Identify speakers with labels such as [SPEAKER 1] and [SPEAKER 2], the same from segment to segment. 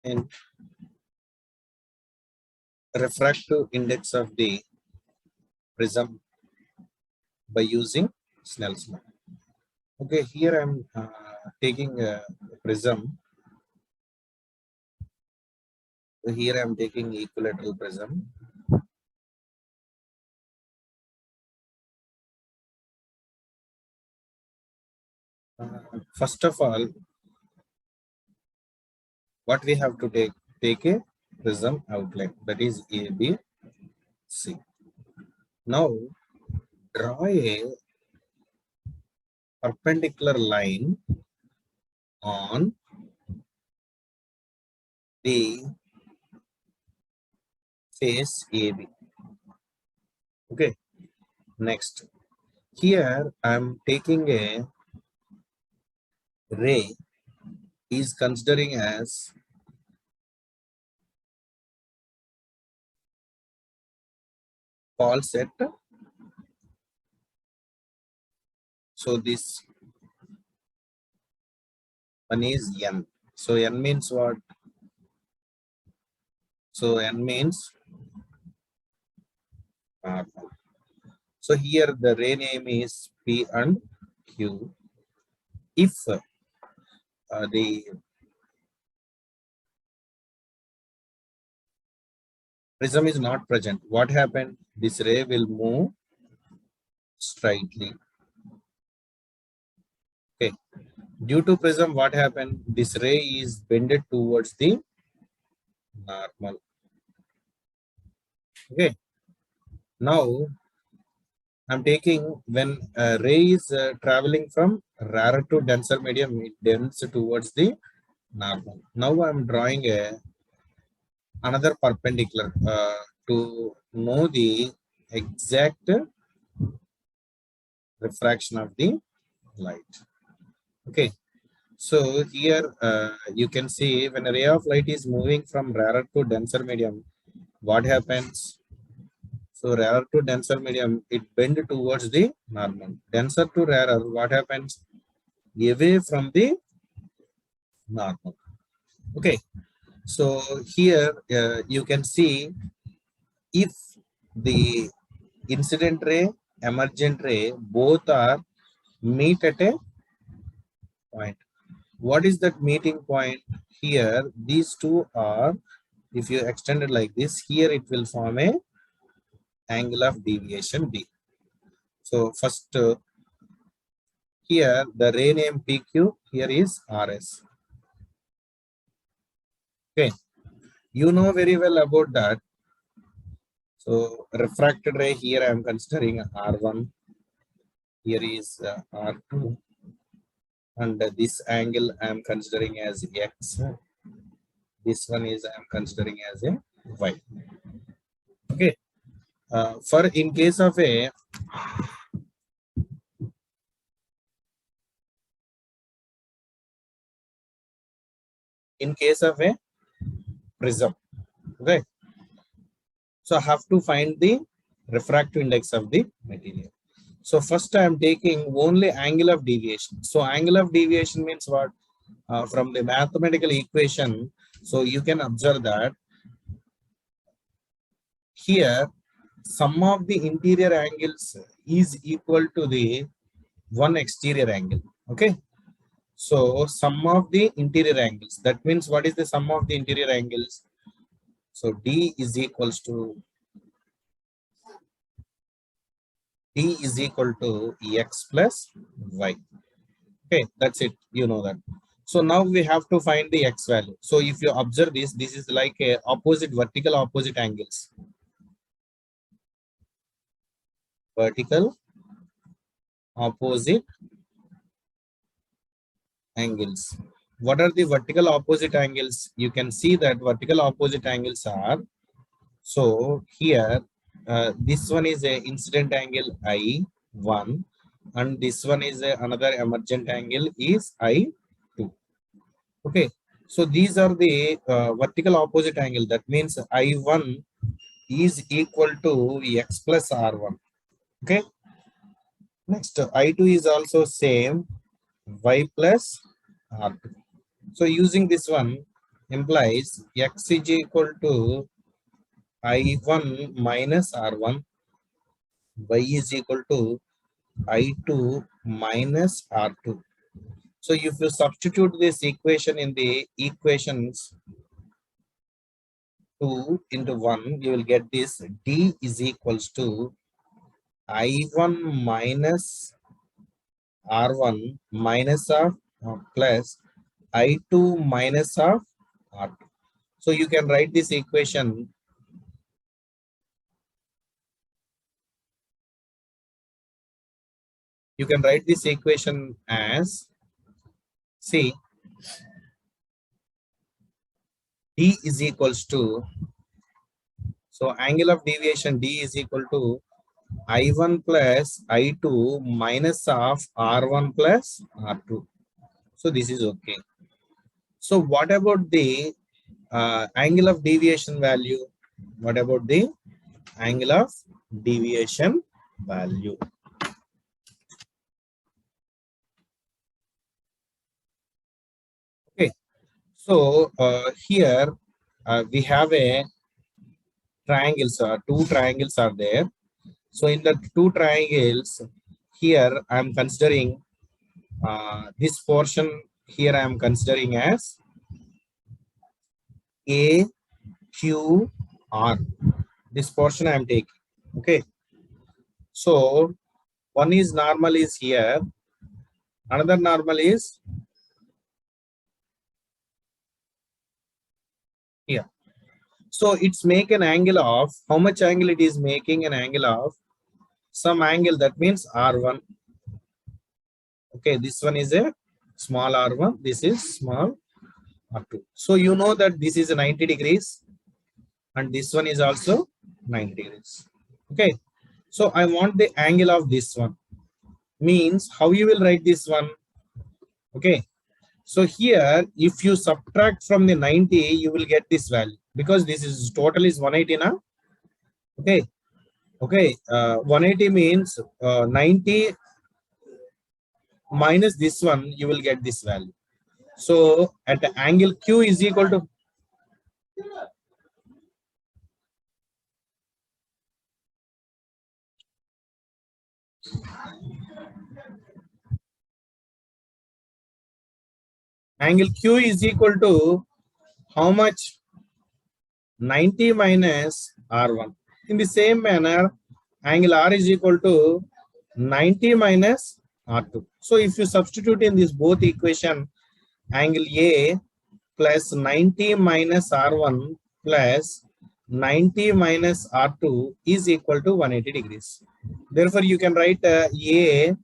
[SPEAKER 1] and refractive index of the prism by using Snell's law. Okay, here I'm taking a prism. Here I'm taking equilateral prism. First of all, what we have to take a prism outline, that is ABC. Now draw a perpendicular line on the face AB. Okay, next here I'm taking a ray is considering as false set. So this one is N. So N means what? So N means normal. So here the ray name is P and Q. If the prism is not present, what happened? This ray will move straightly. Okay. Due to prism, what happened? This ray is bended towards the normal. Okay. Now I'm taking when a ray is traveling from rarer to denser medium, it bends towards the normal. Now I'm drawing another perpendicular to know the exact refraction of the light. Okay, so here you can see when a ray of light is moving from rarer to denser medium, what happens? So rarer to denser medium, it bend towards the normal. Denser to rarer, what happens? Away from the normal. Okay, so here you can see if the incident ray, emergent ray, both are meet at a point. What is that meeting point? Here, these two are, if you extend it like this, here it will form a angle of deviation D. So first, here the ray name PQ, here is RS. Okay, you know very well about that. So refracted ray here I am considering R1, here is R2, and this angle I am considering as X. This one is I am considering as a Y. Okay, for in case of a prism, okay, so I have to find the refractive index of the material. So first I am taking only angle of deviation. So angle of deviation means what? From the mathematical equation, so you can observe that here sum of the interior angles is equal to the one exterior angle. Okay, so sum of the interior angles, that means what is the sum of the interior angles? So D is equal to X plus Y. Okay, that's it, you know that. So now we have to find the X value. So if you observe this, this is like a vertical opposite angles. Vertical opposite angles. What are the vertical opposite angles? You can see that vertical opposite angles are, so here this one is a incident angle I1 and this one is another emergent angle is I2. Okay, so these are the vertical opposite angle, that means I1 is equal to X plus R1. Okay, next I2 is also same Y plus R2. So using this one, implies x is equal to I1 minus R1, y is equal to I2 minus R2. So if you substitute this equation in the equations 2 into 1, you will get this D is equals to I1 minus R1 minus of plus I2 minus of R2. So you can write this equation. You can write this equation as, see, D is equals to, so angle of deviation D is equal to I1 plus I2 minus of R1 plus R2. So this is okay. So what about the angle of deviation value? What about the angle of deviation value? Okay. So here we have a triangles. Two triangles are there. So in the two triangles, here I am considering this portion here I am considering as A, Q, R. This portion I am taking. Okay. So one is normal is here. Another normal is here. So it's make an angle of, how much angle it is making? An angle of some angle, that means R1. Okay, this one is a small R1, this is small R2. So you know that this is a 90 degrees and this one is also 90 degrees. Okay, so I want the angle of this one. Means how you will write this one? Okay, so here if you subtract from the 90, you will get this value, because this is total is 180 now. Okay, okay, 180 means 90 minus this one, you will get this value. So at the angle Q is equal to, angle Q is equal to how much? 90 minus R1. In the same manner, angle R is equal to 90 minus R2. So if you substitute in this both equation, angle A plus 90 minus R1 plus 90 minus R2 is equal to 180 degrees. Therefore, you can write A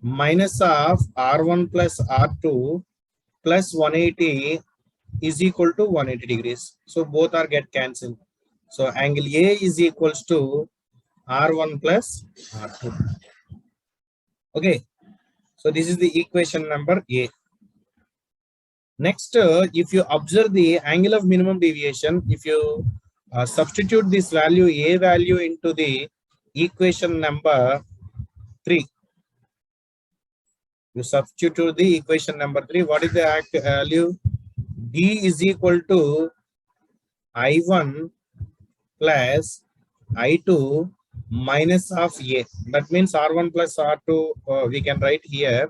[SPEAKER 1] minus of R1 plus R2 plus 180 is equal to 180 degrees. So both are get cancelled. So angle A is equals to R1 plus R2. Okay. So this is the equation number A. Next, if you observe the angle of minimum deviation, if you substitute this value A value into the equation number 3, you substitute the equation number 3. What is the value? D is equal to I1 plus I2 minus of A. That means R1 plus R2, we can write here.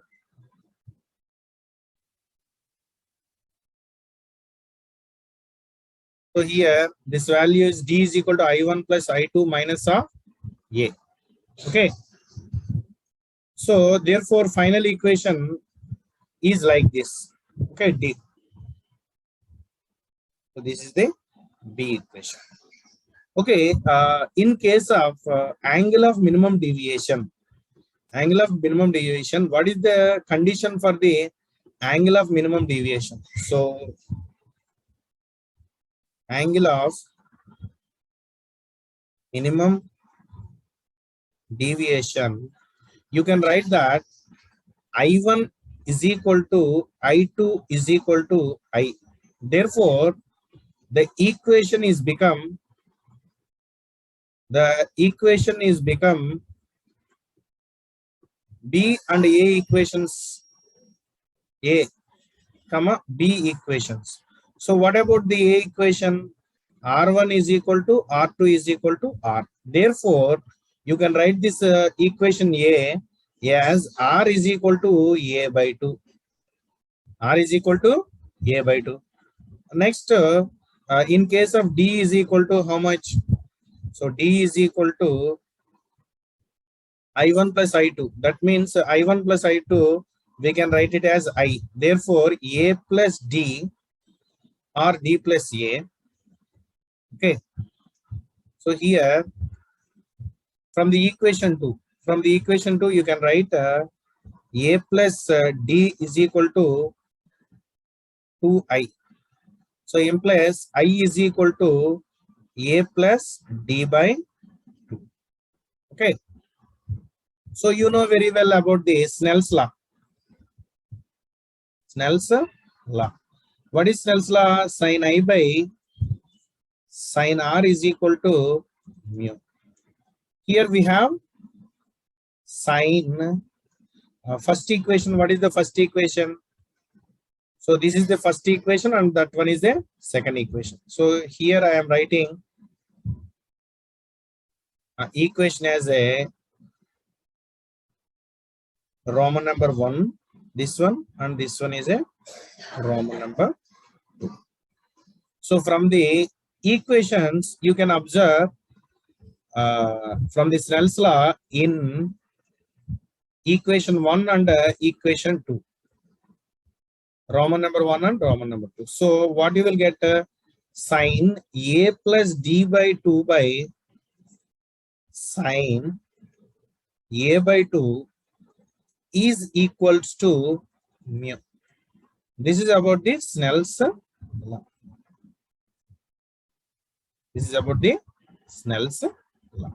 [SPEAKER 1] So here, this value is D is equal to I1 plus I2 minus of A. Okay. So therefore, final equation is like this. Okay, D. So this is the B equation. Okay, in case of angle of minimum deviation, what is the condition for the angle of minimum deviation? So angle of minimum deviation, you can write that I1 is equal to I2 is equal to I. Therefore, the equation is become B and A equations, A comma B equations. So what about the A equation? R1 is equal to R2 is equal to R. Therefore, you can write this equation A as R is equal to A by 2. R is equal to A by 2. Next, in case of D is equal to how much? So D is equal to I1 plus I2. That means I1 plus I2, we can write it as I. Therefore, A plus D or D plus A. Okay. So here, from the equation 2, you can write A plus D is equal to 2I. So implies I is equal to A plus D by 2. Okay. So you know very well about the Snell's law. Snell's law. What is Snell's law? Sin I by sin R is equal to mu. Here we have sin first equation. What is the first equation? So this is the first equation and that one is the second equation. So here I am writing equation as a Roman number 1, this one, and this one is a Roman number 2. So from the equations, you can observe from the Snell's law in equation 1 and equation 2. Roman number 1 and Roman number 2. So what you will get sin A plus D by 2 by sin A by 2 is equals to mu. This is about the Snell's law. This is about the Snell's law.